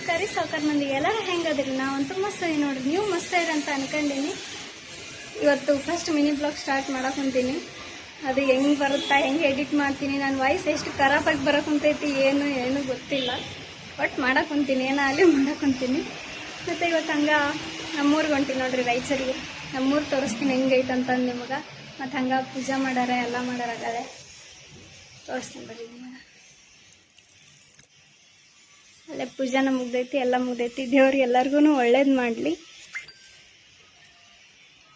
ನಮಸ್ಕಾರ ರೀ ಸಾವುಕಾರ ಮಂದಿಗೆ. ಎಲ್ಲರೂ ಹೆಂಗದ್ರಿ? ನಾವಂತೂ ಮಸ್ತ್ ಇದೀವಿ ನೋಡ್ರಿ. ನೀವು ಮಸ್ತ್ ಇರಿ ಅಂತ ಅನ್ಕೊಂಡೀನಿ. ಇವತ್ತು ಫಸ್ಟ್ ಮಿನಿ ಬ್ಲಾಗ್ ಸ್ಟಾರ್ಟ್ ಮಾಡಕೊಂತೀನಿ. ಅದು ಹೆಂಗೆ ಬರುತ್ತಾ, ಹೆಂಗೆ ಎಡಿಟ್ ಮಾಡ್ತೀನಿ, ನನ್ನ ವಾಯ್ಸ್ ಎಷ್ಟು ಖರಾಬಾಗಿ ಬರೋಕುಂತೈತಿ ಏನು ಗೊತ್ತಿಲ್ಲ. ಬಟ್ ಮಾಡಕೊಂತೀನಿ, ಏನಾಗಲಿ ಮಾಡಕೊಂತೀನಿ. ಮತ್ತು ಇವತ್ತು ಹಂಗೆ ನಮ್ಮೂರಿಗೆ ಹೊಂಟೀನಿ ನೋಡ್ರಿ, ರಾಯಚೂರಿಗೆ. ನಮ್ಮೂರು ತೋರಿಸ್ತೀನಿ ಹೆಂಗೈತೆ ಅಂತಂದು ನಿಮಗೆ. ಮತ್ತು ಹಂಗೆ ಪೂಜೆ ಮಾಡ್ಯಾರ, ಎಲ್ಲ ಮಾಡ್ಯಾರಾಗದೆ ತೋರಿಸ್ತೀನಿ ಬರ್ರಿ ನಿಮಗೆ. ಅಲ್ಲೇ ಪೂಜಾನ ಮುಗ್ದೈತಿ, ಎಲ್ಲ ಮುಗ್ದೈತಿ. ದೇವ್ರಿಗೆ ಎಲ್ಲರಿಗೂ ಒಳ್ಳೇದು ಮಾಡಲಿ.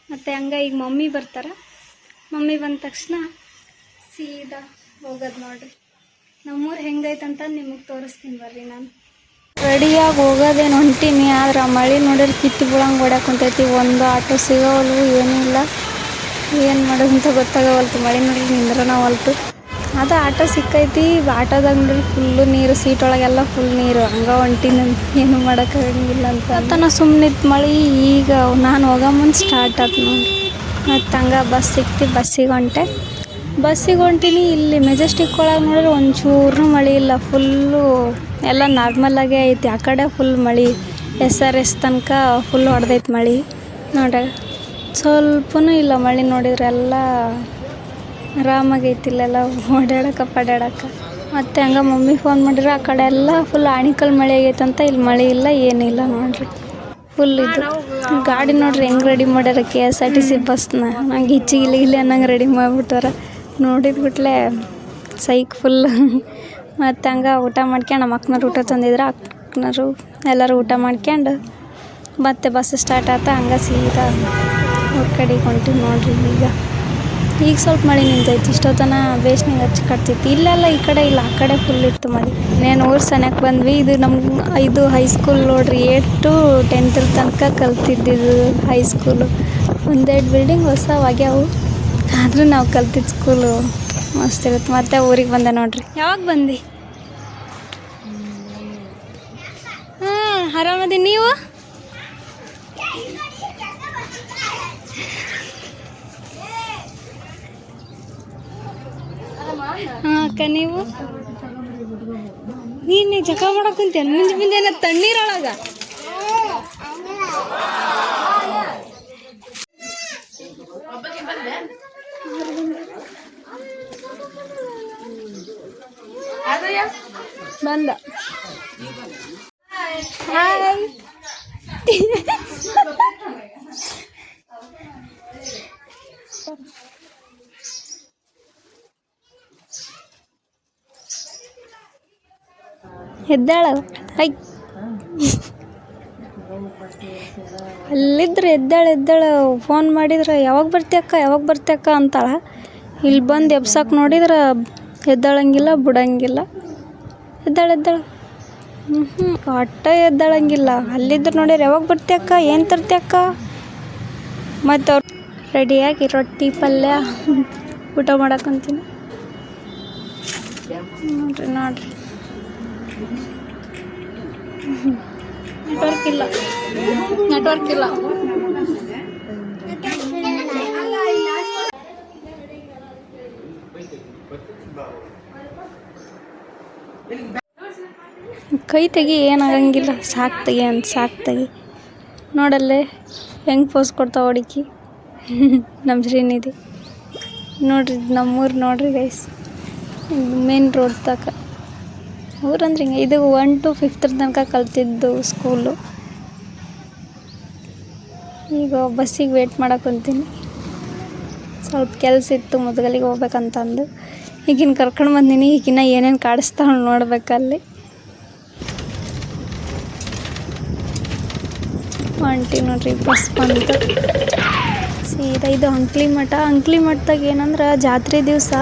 ಮತ್ತು ಹಂಗೆ ಈಗ ಮಮ್ಮಿ ಬರ್ತಾರೆ. ಮಮ್ಮಿ ಬಂದ ತಕ್ಷಣ ಸೀದಾ ಹೋಗೋದು ನೋಡ್ರಿ. ನಮ್ಮೂರು ಹೆಂಗೈತೆ ಅಂತ ನಿಮಗೆ ತೋರಿಸ್ತೀನಿ ಬರ್ರಿ. ನಾನು ರೆಡಿಯಾಗಿ ಹೋಗೋದೇನು ಹೊಂಟೀನಿ, ಆದ್ರೆ ಮಳೆ ನೋಡಿದ್ರೆ ಕಿತ್ತಿ ಬೀಳಂಗೆ ಹೊಡ್ಯಾಕೆ ಕುಂತೈತಿ. ಒಂದು ಆಟೋ ಸಿಗೋವಲ್ವು, ಏನೂ ಇಲ್ಲ. ಏನು ಮಾಡೋದು ಅಂತ ಗೊತ್ತಾಗವಲ್ತು. ಮಳೆ ನೋಡ್ರಿ ನಿಂದ್ರನ ಹೊಲ್ತು. ಅದು ಆಟೋ ಸಿಕ್ಕೈತಿ. ಆಟೋದಾಗ ನೋಡ್ರಿ ಫುಲ್ಲು ನೀರು, ಸೀಟೊಳಗೆಲ್ಲ ಫುಲ್ ನೀರು. ಹಂಗೆ ಹೊಂಟೀನಿ, ಏನು ಮಾಡೋಕ್ಕಾಗಂಗಿಲ್ಲ ಅಂತ ನಾ ಸುಮ್ಮನಿತ್ತು. ಮಳೆ ಈಗ ನಾನು ಹೋಗೋ ಮುಂದೆ ಸ್ಟಾರ್ಟ್ ಆಯ್ತು ನೋಡ್ರಿ. ಮತ್ತು ಹಂಗೆ ಬಸ್ ಸಿಕ್ತಿ, ಬಸ್ಸಿಗೆ ಹೊಂಟೀನಿ. ಇಲ್ಲಿ ಮೆಜೆಸ್ಟಿಕ್ ಒಳಗೆ ನೋಡಿದ್ರೆ ಒಂಚೂರು ಮಳೆ ಇಲ್ಲ. ಫುಲ್ಲು ಎಲ್ಲ ನಾರ್ಮಲಾಗೇ ಐತಿ. ಆ ಕಡೆ ಫುಲ್ ಮಳೆ, SRS ತನಕ ಫುಲ್ ಹೊಡೆದೈತಿ ಮಳೆ ನೋಡ್ರಿ. ಸ್ವಲ್ಪನೂ ಇಲ್ಲ ಮಳೆ ನೋಡಿದ್ರೆ. ಎಲ್ಲ ಆರಾಮಾಗೈತಿ ಇಲ್ಲೆಲ್ಲ ಓಡಾಡಕ್ಕೆ. ಮತ್ತು ಹಂಗೆ ಮಮ್ಮಿ ಫೋನ್ ಮಾಡಿದ್ರೆ ಆ ಕಡೆ ಎಲ್ಲ ಫುಲ್ ಆಣಿಕಲ್ ಮಳೆ ಆಗೈತಂತ. ಇಲ್ಲಿ ಮಳೆ ಇಲ್ಲ, ಏನಿಲ್ಲ ನೋಡ್ರಿ. ಫುಲ್ ಇದು ಗಾಡಿ ನೋಡ್ರಿ ಹೆಂಗೆ ರೆಡಿ ಮಾಡ್ಯಾರ. KSRTC ಬಸ್ನ ನಂಗೆ ಇಲ್ಲಿ ಅನ್ನಂಗೆ ರೆಡಿ ಮಾಡಿಬಿಟ್ಟಾರ. ನೋಡಿದ್ಬಿಟ್ಲೆ ಸೈಕ್ ಫುಲ್. ಮತ್ತು ಹಂಗೆ ಊಟ ಮಾಡ್ಕೊಂಡು ನಮ್ಮ ಅಕ್ಕನವ್ರು ಊಟ ತಂದಿದ್ರು. ಅಕ್ಕನವರು ಎಲ್ಲರೂ ಊಟ ಮಾಡ್ಕೊಂಡು ಮತ್ತೆ ಬಸ್ ಸ್ಟಾರ್ಟ್ ಆಯ್ತು. ಹಂಗೆ ಸೀದಾ ಊರ ಕಡೆಗೆ ಹೊಂಟೀವಿ ನೋಡ್ರಿ. ಈಗ ಸ್ವಲ್ಪ ಮಳೆ ನಿಂತೈತಿ. ಇಷ್ಟೊತ್ತನ ಬೇಸ್ನಿಗೆ ಹಚ್ಚಿ ಕಟ್ತೈತಿ. ಇಲ್ಲೆಲ್ಲ ಈ ಕಡೆ ಇಲ್ಲ, ಆ ಕಡೆ ಫುಲ್ ಇತ್ತು ಮಳೆ. ಇನ್ನೇನು ಊರು ಸನಿಯಕ್ಕೆ ಬಂದ್ವಿ. ಇದು ಹೈಸ್ಕೂಲ್ ನೋಡ್ರಿ. 8 to 10th ತನಕ ಕಲ್ತಿದ್ದಿದ್ದು ಹೈಸ್ಕೂಲು. 1-2 ಬಿಲ್ಡಿಂಗ್ ಹೊಸವಾಗ್ಯಾವು, ಆದರೂ ನಾವು ಕಲ್ತಿದ್ದ ಸ್ಕೂಲು ಮಸ್ತ್ ಇರುತ್ತೆ. ಮತ್ತೆ ಊರಿಗೆ ಬಂದೆ ನೋಡ್ರಿ. ಯಾವಾಗ ಬಂದು? ಆರಾಮದಿ ನೀವು? ಹಾಂ ಅಕ್ಕ, ನೀವು? ನೀನು ಜಗ ಮಾಡಕ್ಕಂತೀಯ ಮುಂದೆ ಏನ ತಣ್ಣೀರೊಳಗ? ಬಂದ. ಹಾಯ್. ಎದ್ದಾಳ ಹೈ. ಅಲ್ಲಿದ್ರೆ ಎದ್ದಾಳ. ಫೋನ್ ಮಾಡಿದ್ರೆ ಯಾವಾಗ ಬರ್ತೀಯಕ್ಕ ಅಂತಾಳೆ. ಇಲ್ಲಿ ಬಂದು ಎಬ್ಸಕ್ಕೆ ನೋಡಿದ್ರೆ ಎದ್ದಾಳಂಗಿಲ್ಲ, ಬಿಡಂಗಿಲ್ಲ. ಎದ್ದಾಳ ಒಟ್ಟ ಎದ್ದಾಳಂಗಿಲ್ಲ. ಅಲ್ಲಿದ್ರೆ ನೋಡಿದ್ರೆ ಯಾವಾಗ ಬರ್ತೀಯಕ್ಕ, ಏನು ತರ್ತೀಯಕ್ಕ. ಮತ್ತು ಅವ್ರು ರೆಡಿಯಾಗಿ ರೊಟ್ಟಿ ಪಲ್ಯ ಊಟ ಮಾಡಕ್ಕಂತೀನಿ ನೋಡ್ರಿ. ನೆಟ್ವರ್ಕ್ ಇಲ್ಲ. ಕೈ ತೆಗಿ, ಏನಾಗಂಗಿಲ್ಲ. ಸಾಕು ತೆಗಿ. ನೋಡಲ್ಲೇ ಹೆಂಗೆ ಪೋಸ್ ಕೊಡ್ತಾವ ಹುಡುಕಿ ನಮ್ಮ ಶ್ರೀನಿಧಿ. ನೋಡ್ರಿ ನಮ್ಮೂರು ನೋಡ್ರಿ ಗೈಸ್. ಮೇನ್ ರೋಡ್ ತನಕ ಊರಂದ್ರೆ ಹಿಂಗೆ. ಇದು 1 to 5th ತನಕ ಕಲ್ತಿದ್ದು ಸ್ಕೂಲು. ಈಗ ಬಸ್ಸಿಗೆ ವೇಟ್ ಮಾಡಕ್ಕಂತೀನಿ. ಸ್ವಲ್ಪ ಕೆಲಸ ಇತ್ತು, ಮುದ್ಗಲ್ಲಿಗೆ ಹೋಗ್ಬೇಕಂತಂದು ಈಗಿನ ಕರ್ಕೊಂಡು ಬಂದೀನಿ. ಈಗಿನ ಏನೇನು ಕಾಡಿಸ್ತಾಳೆ ನೋಡ್ಬೇಕಲ್ಲಿ. ಹೊಂಟಿ ನೋಡ್ರಿ, ಬಸ್ ಬಂತು. ಸೀದಾ ಇದು ಅಂಕ್ಲಿ ಮಠದಾಗ ಏನಂದ್ರೆ ಜಾತ್ರೆ ದಿವಸ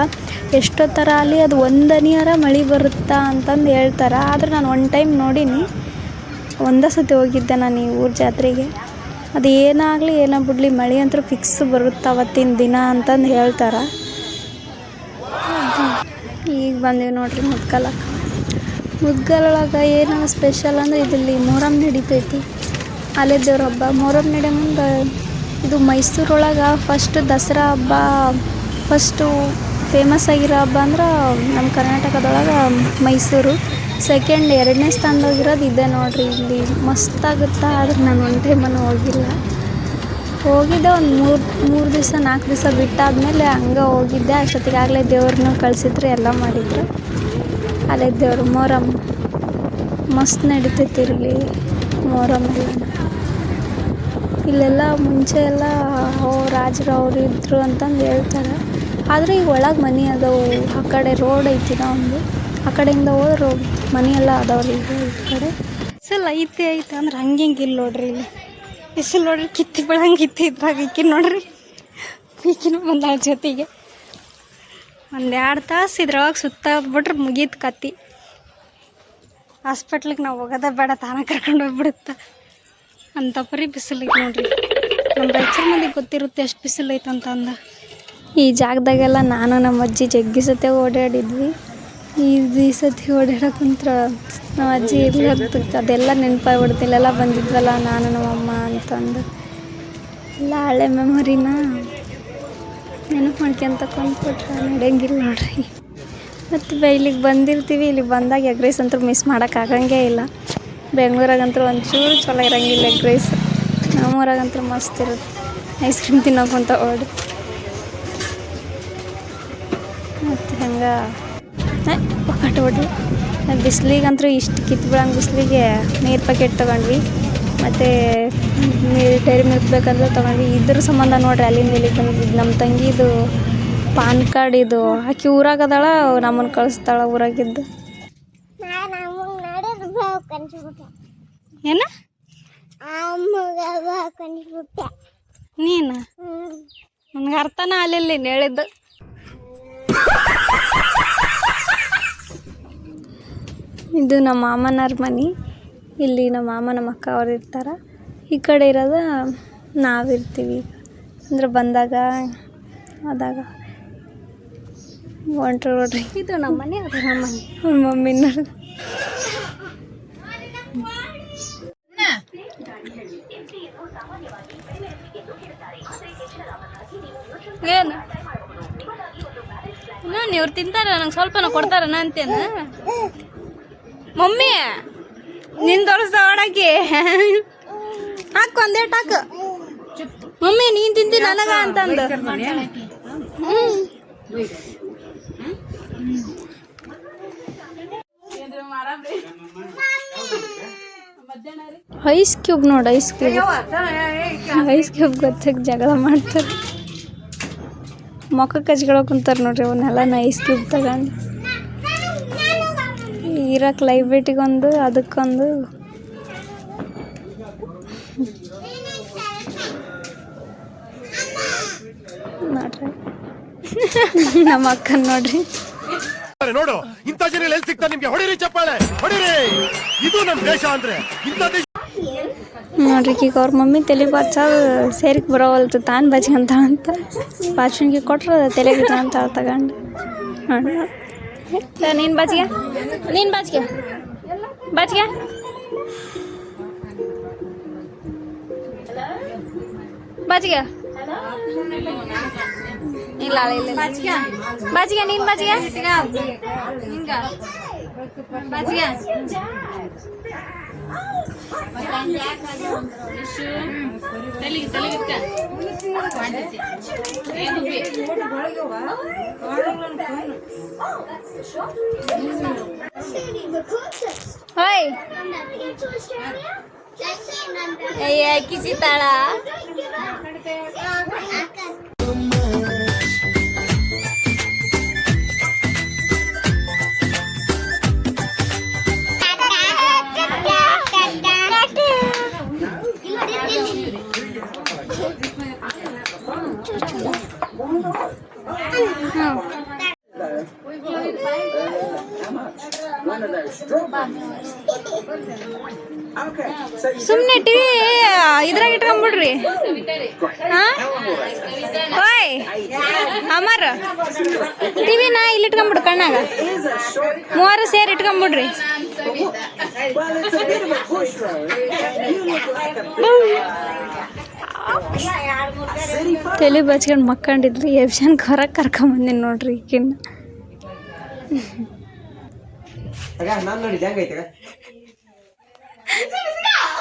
ಎಷ್ಟೊತ್ತರ ಅಲ್ಲಿ ಅದು 1 ಹನಿಯಾರ ಮಳೆ ಬರುತ್ತಾ ಅಂತಂದು ಹೇಳ್ತಾರೆ. ಆದ್ರೆ ನಾನು 1 ಟೈಮ್ ನೋಡೀನಿ. ಒಂದೇ ಸತಿ ಹೋಗಿದ್ದೆ ನಾನು ಈ ಊರ ಜಾತ್ರೆಗೆ. ಅದು ಏನಾಗಲಿ ಏನೋ ಬಿಡಲಿ, ಮಳೆ ಅಂತೂ ಫಿಕ್ಸ್ ಬರುತ್ತೆ ಅವತ್ತಿನ ದಿನ ಅಂತಂದು ಹೇಳ್ತಾರೆ. ಈಗ ಬಂದೀವಿ ನೋಡ್ರಿ ಮುದ್ಗಲೊಳಗೆ ಏನು ಸ್ಪೆಷಲ್ ಅಂದರೆ ಇಲ್ಲಿ ಮೊಹರಂ ನಡೀತೈತಿ. ಅಲ್ಲೇ ದೇವ್ರ ಹಬ್ಬ. ಮೊಹರಂ ನಡೆ ಮುಂದೆ ಇದು ಮೈಸೂರೊಳಗೆ ಫಸ್ಟ್ ದಸರಾ ಹಬ್ಬ ಫಸ್ಟು ಫೇಮಸ್ ಆಗಿರೋ ಹಬ್ಬ ಅಂದ್ರೆ ನಮ್ಮ ಕರ್ನಾಟಕದೊಳಗೆ ಮೈಸೂರು. ಸೆಕೆಂಡ್ 2ನೇ ಸ್ಥಾನದಾಗಿರೋದು ಇದೆ ನೋಡ್ರಿ. ಇಲ್ಲಿ ಮಸ್ತಾಗುತ್ತಾ, ಆದ್ರೆ ನಾನು ಒನ್ ಟೈಮನ್ನು ಹೋಗಿಲ್ಲ. ಹೋಗಿದ್ದೆ ಒಂದು ಮೂರು ದಿವಸ 4 ದಿವಸ ಬಿಟ್ಟಾದ್ಮೇಲೆ ಹಂಗೆ ಹೋಗಿದ್ದೆ. ಅಷ್ಟೊತ್ತಿಗಾಗಲೇ ದೇವ್ರನ್ನೂ ಕಳಿಸಿದ್ರು, ಎಲ್ಲ ಮಾಡಿದ್ರು. ಅಲ್ಲೇ ದೇವ್ರು ಮೊಹರಂ ಮಸ್ತ್ ನಡೀತೈತಿ ಇಲ್ಲಿ ಮೊಹರಂ ಎಲ್ಲ. ಇಲ್ಲೆಲ್ಲ ಮುಂಚೆ ಎಲ್ಲ ರಾಜರು ಅವ್ರು ಇದ್ರು ಅಂತಂದು ಹೇಳ್ತಾರೆ. ಆದರೆ ಈಗ ಒಳಗೆ ಮನೆ ಅದಾವು. ಆ ಕಡೆ ರೋಡ್ ಐತಿನ ಒಂದು, ಆ ಕಡೆಯಿಂದ ಹೋದ್ರೆ ಮನೆ ಎಲ್ಲ ಅದಾವ್ರಿ. ಈಗ ಈ ಕಡೆ ಬಿಸಿಲು ಐತೆ ಅಂದ್ರೆ ಹಂಗೆ ಇಲ್ಲ ನೋಡ್ರಿ. ಇಲ್ಲಿ ಬಿಸಿಲು ನೋಡ್ರಿ, ಕಿತ್ತಿ ಬೆಳಂಗೆ ಇದ್ರಾಗ ಈಕಿ ನೋಡ್ರಿ, ಈಕಿನೂ ಬಂದಾಳ ಜೊತೆಗೆ. 1-2 ತಾಸು ಇದ್ರೊಳಗೆ ಸುತ್ತಾಬಿಟ್ರೆ ಮುಗೀತು ಕತ್ತಿ. ಹಾಸ್ಪಿಟ್ಲಿಗೆ ನಾವು ಹೋಗೋದ ಬೇಡ, ತಾನ ಕರ್ಕೊಂಡು ಹೋಗ್ಬಿಡುತ್ತೆ ಅಂತ ಪರಿ ಬಿಸಿಲು ಐತೆ ನೋಡ್ರಿ. ನಮ್ಮ ರಾಯಚೂರು ಮಂದಿಗೆ ಗೊತ್ತಿರುತ್ತೆ ಎಷ್ಟು ಬಿಸಿಲು ಐತೆ ಅಂತಂದ. ಈ ಜಾಗದಾಗೆಲ್ಲ ನಾನು ನಮ್ಮ ಅಜ್ಜಿ ಜಗ್ಗಿ ಸತೆ ಓಡಾಡಿದ್ವಿ. ಈ ಸತಿ ಓಡಾಡೋಕಂತ್ರ ನಮ್ಮ ಅಜ್ಜಿ ಇರ್ಲಾರ್ದು ಅದೆಲ್ಲ ನೆನಪಾಗ್ಬಿಡ್ತು. ಇಲ್ಲೆಲ್ಲ ಬಂದಿದ್ವಲ್ಲ ನಾನು ನಮ್ಮಮ್ಮ ಅಂತಂದು ಎಲ್ಲ ಹಳೆ ಮೆಮೊರಿನ ನೆನಪು ಮಾಡ್ಕೊಂತ ಕೊಂಡ್ಬಿಟ್ರೆ ನಡೆಯಂಗಿಲ್ಲ ನೋಡ್ರಿ. ಮತ್ತು ಇಲ್ಲಿಗೆ ಬಂದಿರ್ತೀವಿ, ಇಲ್ಲಿಗೆ ಬಂದಾಗ ಎಗ್ ರೈಸ್ ಅಂತೂ ಮಿಸ್ ಮಾಡೋಕ್ಕಾಗಂಗೇ ಇಲ್ಲ. ಬೆಂಗ್ಳೂರಾಗಂತೂ ಒಂಚೂರು ಚಲೋ ಇರೋಂಗಿಲ್ಲ ಎಗ್ ರೈಸ್. ನಮ್ಮೂರಾಗಂತೂ ಮಸ್ತ್ ಇರುತ್ತೆ. ಐಸ್ ಕ್ರೀಮ್ ತಿನ್ನೋಕಂತ ಓಡಿ ಮತ್ತು ಹಂಗೆ ಕಟ್ಬಿಟ್ವಿ. ಬಿಸಿಲಿಗಂತೂ ಇಷ್ಟು ಕಿತ್ತು ಬಿಡಂಗೆ ಬಿಸಿಲಿಗೆ ನೀರು ಪ್ಯಾಕೆಟ್ ತೊಗೊಂಡ್ವಿ. ಮತ್ತು ಡೈರಿ ಮಿಲ್ಕ್ ಬೇಕಂದ್ರೆ ತೊಗೊಂಡ್ವಿ. ಇದ್ರ ಸಂಬಂಧ ನೋಡ್ರಿ ಅಲ್ಲಿಂದ ಇಲ್ಲಿಗೆ ಬಂದಿದ್ದು. ನಮ್ಮ ತಂಗಿದು ಪಾನ್ ಕಾರ್ಡ್ ಇದು ಆಕಿ ಊರಾಗದಾಳ, ನಮ್ಮನ್ನು ಕಳಿಸ್ತಾಳ ಊರಾಗಿದ್ದು. ಏನ ನೀನು ನನಗೆ ಅರ್ಥನ ಅಲ್ಲಿಲ್ಲ ನೀನು ಹೇಳಿದ್ದು. ಇದು ನಮ್ಮ ಮಾಮನವ್ರ ಮನೆ. ಇಲ್ಲಿ ನಮ್ಮ ಮಾಮ ನಮ್ಮ ಅಕ್ಕ ಅವ್ರು ಇರ್ತಾರೆ. ಈ ಕಡೆ ಇರೋದು ನಾವಿರ್ತೀವಿ. ಅಂದ್ರೆ ಬಂದಾಗ ಆದಾಗ ಹೊಂಟ್ರು ನೋಡ್ರಿ. ಇದು ನಮ್ಮ ಮನೆ, ಅದು ನಮ್ಮ ಮನೆ. ಅವ್ರ ಮಮ್ಮಿನವ್ರು ಏನು ನಾನು ಇವ್ರು ತಿಂತಾರ, ನಂಗೆ ಸ್ವಲ್ಪನ ಕೊಡ್ತಾರನ ಅಂತೇನು. ಮಮ್ಮಿ ನಿನ್ ತೋರಿಸ್ದ ಓಡಾಕಿ ಹಾಕು, ಒಂದೇಟ್ ಹಾಕು. ಮಮ್ಮಿ ನೀನ್ ತಿಂತಿ ನನಗ ಅಂತಂದು. ಐಸ್ ಕ್ಯೂಬ್ ನೋಡಿ, ಐಸ್ ಕ್ಯೂಬ್ ಗೊತ್ತಾಗ ಜಗಳ ಮಾಡ್ತಾರೆ. ಮೊಕ್ಕ ಕಚ್ಕೊಳಕ್ ಕುಂತಾರೆ ನೋಡ್ರಿ. ಅವನ್ನೆಲ್ಲ ಐಸ್ ಕ್ಯೂಬ್ ತಗೊಂಡು ಇರಕ್ಕೆ ಲೈಬ್ರರಿಗೊಂದು ಅದಕ್ಕೊಂದು. ನೋಡ್ರಿ ನಮ್ಮ ಅಕ್ಕನ್ ನೋಡ್ರಿ. ನೋಡು ಇಂಥ ಜನ ಎಲ್ಲಿ ಸಿಗ್ತಾರೆ ನಿಮ್ಗೆ. ಹೊಡಿರಿ ಚಪ್ಪಾಳೆ ಹೊಡಿರಿ. ಇದು ನಮ್ಮ ದೇಶ ಅಂದ್ರೆ ಇಂಥ ದೇಶ ನೋಡ್ರಿ. ಈಗ ಅವ್ರ ಮಮ್ಮಿ ತಲೆ ಬಾಚೋದು ಸೇರಿಕ್ ಬರೋವಲ್ತು, ತಾನು ಬಚ್ಕೊಂತ ಅಂತ ಬಾಚಣಿಗೆ ಕೊಟ್ರೆ ತಲೆಗೆ ಅಂತ ತಗೊಂಡು ನೋಡಿ. ನೀನು ಬಾಚಿಗೆ ಇಲ್ಲ ಬಾಚಿಗೆ ನೀನು ಬಾಚಿಗೆ ಹೋಯ್ ಕಿಸಿ ತಾಳ. ಸುಮ್ಮನೆ ಟಿವಿ ಇದ್ರಾಗ ಇಟ್ಕೊಂಡ್ಬಿಡ್ರಿ. ಓಯ್ ಅಮರ್, ಟಿವಿನ ಇಲ್ಲಿ ಇಟ್ಕೊಂಡ್ಬಿಡು ಕಣ್ಣಾಗ. 3 ಸೇರಿ ಇಟ್ಕೊಂಡ್ಬಿಡ್ರಿ. ತಲೆ ಬಚ್ಕೊಂಡು ಮಕ್ಕೊಂಡಿದ್ರಿ. ಎಬ್ಸನ್ ಹೊರಗೆ ಕರ್ಕೊಂಬಂದಿನಿ ನೋಡ್ರಿ ಈಗಿನ. ನಾನು ನೋಡಿದ್ದೆ ಹೆಂಗೈತೆ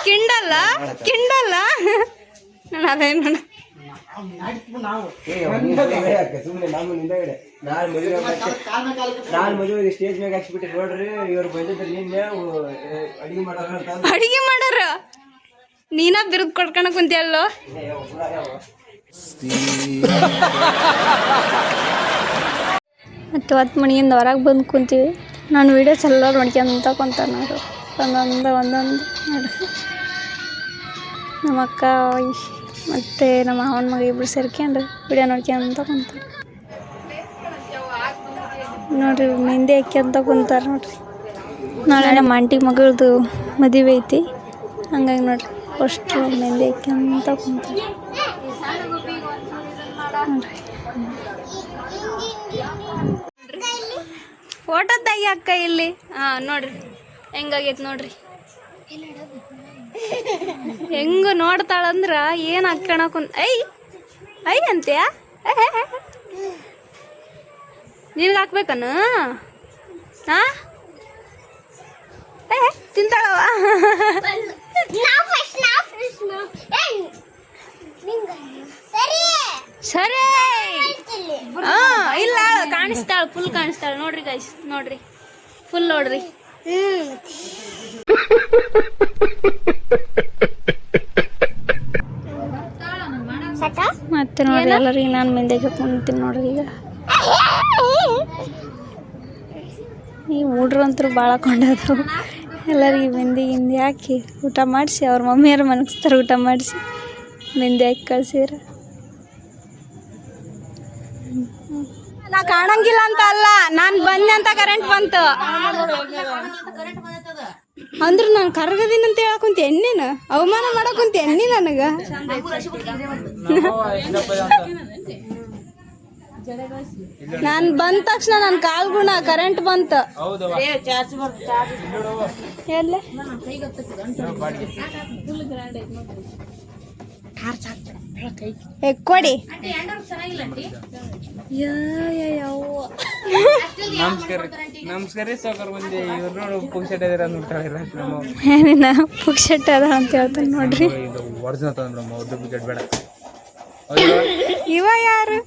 ಕಿಂಡಲ್ಲ ಅದೇನು ಸುಮ್ಮನೆ ನಮ್ಮ ಹಿಂದಗಡೆ ನಾನು ಮದುವೆ ಸ್ಟೇಜ್ ಮ್ಯಾಗ ಹಾಕ್ಸ್ಬಿಟ್ಟು ನೋಡ್ರಿ ಇವ್ರು ಬಂದಿದ್ರು ನಿನ್ನೆ ಅಡಿಗೆ ಮಾಡಾರ ನೀನ ಬಿರುದ್ ಕೊಡ್ಕೊಂಡ ಕುಂತಿಯಲ್ಲೋ ಮತ್ತು 10 ಮಣಿಯಿಂದ ಹೊರಗೆ ಬಂದು ಕುಂತೀವಿ. ನಾನು ವೀಡಿಯೋಸ್ ಎಲ್ಲ ನೋಡ್ಕೊಂತ ಕುಂತಾರ ನೋಡು ಒಂದೊಂದು ನೋಡ್ರಿ. ನಮ್ಮ ಅಕ್ಕ ಮತ್ತು ನಮ್ಮ ಮಾವನ ಮಗ ಇಬ್ಬರು ಸೇರ್ಕೊಂಡು ವಿಡಿಯೋ ನೋಡ್ಕೊಂತ ಕುಂತಾರೆ ನೋಡ್ರಿ. ಮೆಹಂದಿ ಹಾಕ್ಯಂತ ಕುಂತಾರೆ ನೋಡ್ರಿ. ನಾಳೆ ನಮ್ಮ ಆಂಟಿ ಮಗಳದು ಮದುವೆ ಐತಿ, ಹಂಗಾಗಿ ನೋಡ್ರಿ ಅಷ್ಟು ಮೆಹಂದಿ ಹಾಕ್ಯಂತ ಕುಂತಾರೆ ನೋಡ್ರಿ. ಫೋಟೋ ತೆಗಿ ಅಕ್ಕ ಇಲ್ಲಿ. ನೋಡ್ರಿ ಹೆಂಗಾಗೈತೆ ನೋಡ್ರಿ. ಹೆಂಗ ನೋಡ್ತಾಳಂದ್ರ ಏನು ಹಾಕೋಣ ಐ ಅಂತ್ಯಾ ನಿನಗೆ ಹಾಕ್ಬೇಕನ ತಿಂತಾಳವ ಸರಿ. ಇಲ್ಲ ಕಾಣಿಸ್ತಾಳ, ಫುಲ್ ಕಾಣಿಸ್ತಾಳ ನೋಡ್ರಿ ಗೈಸ್. ನೋಡ್ರಿ ಫುಲ್ ನೋಡ್ರಿ. ಮತ್ತೆ ನೋಡ್ರಿ ಎಲ್ಲರಿಗೆ ನಾನು ಮೆಹಂದಿ ಹಾಕೊಂತೀನಿ ನೋಡ್ರಿ. ಈಗ ಈ ಹುಡ್ರಂತರೂ ಭಾಳ ಕೊಂಡದವು. ಎಲ್ಲರಿಗೆ ಮೆಹಂದಿ ಗಿಂದಿ ಹಾಕಿ ಊಟ ಮಾಡಿಸಿ ಅವ್ರ ಮಮ್ಮಿಯರು ಮನಗಿಸ್ತಾರೆ. ಊಟ ಮಾಡಿಸಿ ಮೆಹಂದಿ ಹಾಕಿ ಕಳ್ಸಿರ. ನಾ ಕಾಣಂಗಿಲ್ಲ ಅಂತ ಅಲ್ಲ, ನಾನು ಬಂದೆ ಅಂತ ಕರೆಂಟ್ ಬಂತು ಅಂದ್ರೆ ನಾನು ಕರ್ಗದಿನ ಅಂತ ಹೇಳಕುಂತ ಎಣ್ಣೆನ ಅವಮಾನ ಮಾಡಕುಂತ ಎಣ್ಣೆ ನನಗ. ನಾನು ಬಂದ ತಕ್ಷಣ ನನ್ನ ಕಾಲ್ಗುಣ ಕರೆಂಟ್ ಬಂತು. ಎಲ್ಲ ಕೊಡಿ. ನಮಸ್ಕಾರ ಸಾಕರ್ ಬಂದಿ ಇವ್ರು ನೋಡು ಪುಕ್ಷಟ್ ಅದ ಪುಕ್ಷಟ್ ಅದ ಅಂತ ಹೇಳ್ತಾನೆ ನೋಡ್ರಿ. ಇವ ಯಾರು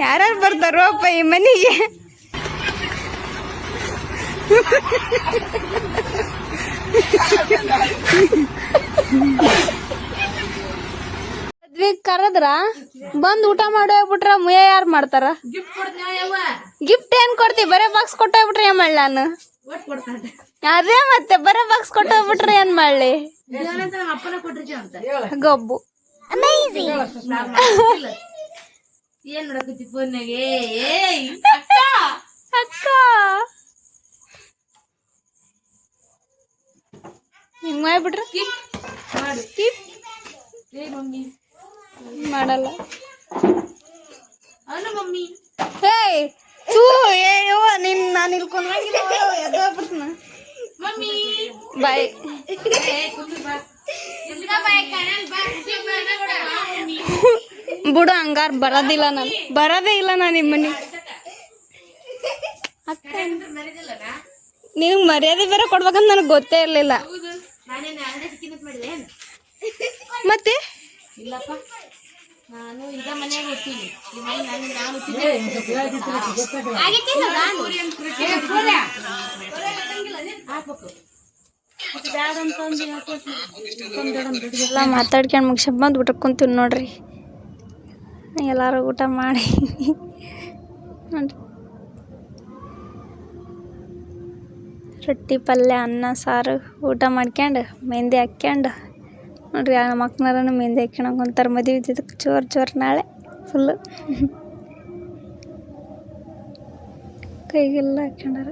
ಯಾರ್ಯಾರು ಬರ್ತಾರೋ ಅಪ್ಪ ಈ ಮನೆಗೆ. ಕರದ್ರ ಬಂದ್ ಊಟ ಮಾಡಿ ಹೋಗ್ಬಿಟ್ರ ಮುಯ್ಯ ಯಾರು ಮಾಡ್ತಾರ? ಗಿಫ್ಟ್ ಏನ್ ಕೊಡ್ತಿ? ಬರೇ ಬಾಕ್ಸ್ ಕೊಟ್ಟೋಗ್ಬಿಟ್ರಿ ಏನ್ ಮಾಡ್ಲಿ ನಾನು? ಅದೇ ಮತ್ತೆ ಬರೇ ಬಾಕ್ಸ್ ಕೊಟ್ಟೋಗ್ಬಿಟ್ರಿ ಏನ್ ಮಾಡ್ಲಿ? ಗಬ್ಬು ಅಕ್ಕ ಹಿಂಗ್ ಮಾಡ್ಬಿಟ್ರ ಮಾಡಲ್ಲ. ನಾನು ಇಲ್ಕೊಂಡ್ ಬಾಯ್ ಬಿಡು ಹಂಗಾರ ಬರೋದಿಲ್ಲ. ನಾನು ಬರೋದೇ ಇಲ್ಲ. ನಾನು ನಿಮ್ಮನೆ ನೀವು ಮರ್ಯಾದೆ ಬೇರೆ ಕೊಡ್ಬೇಕಂತ ನನಗೆ ಗೊತ್ತೇ ಇರಲಿಲ್ಲ. ಮತ್ತೆ ನಾನು ಈಗ ಮನೆಯಾಗ ಹೋಗ್ತೀನಿ. ಎಲ್ಲ ಮಾತಾಡ್ಕೊಂಡು ಮುಗಿಸಿ ಬಂದು ಊಟ ಕುಂತೀವಿ ನೋಡ್ರಿ. ಎಲ್ಲರೂ ಊಟ ಮಾಡಿ ನೋಡ್ರಿ ರೊಟ್ಟಿ ಪಲ್ಯ ಅನ್ನ ಸಾರು ಊಟ ಮಾಡ್ಕೊಂಡು ಮೆಹಂದಿ ಹಾಕ್ಕೊಂಡು ನೋಡ್ರಿ. ನಮ್ಮ ಅಕ್ಕನೂ ಮೆಹಂದಿ ಹಾಕ್ಯಣಕ್ಕೆ ಕುಂತಾರೆ. ಮದುವೆ ಇದ್ದಿದ್ದಕ್ಕೆ ಜೋರು ನಾಳೆ ಫುಲ್ಲು ಕೈಗೆಲ್ಲ ಹಾಕ್ಯಂಡಾರ.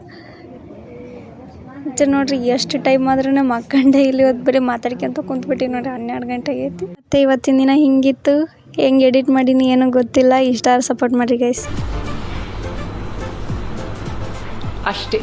ಮತ್ತು ನೋಡ್ರಿ ಎಷ್ಟು ಟೈಮ್ ಆದ್ರೂ ಮಕ್ಕಂಡೆ ಇಲ್ಲಿ ಹೊತ್ತು ಬರೀ ಮಾತಾಡ್ಕೊಂತ ಕುಂತ್ಬಿಟ್ಟು ನೋಡ್ರಿ 12 ಗಂಟೆ ಆಗೈತಿ. ಮತ್ತು ಇವತ್ತಿನ ದಿನ ಹಿಂಗಿತ್ತು. ಹೆಂಗೆ ಎಡಿಟ್ ಮಾಡೀನಿ ಏನೂ ಗೊತ್ತಿಲ್ಲ. ಇಷ್ಟ ಸಪೋರ್ಟ್ ಮಾಡಿರಿ ಗೈಸ್ ಅಷ್ಟೇ.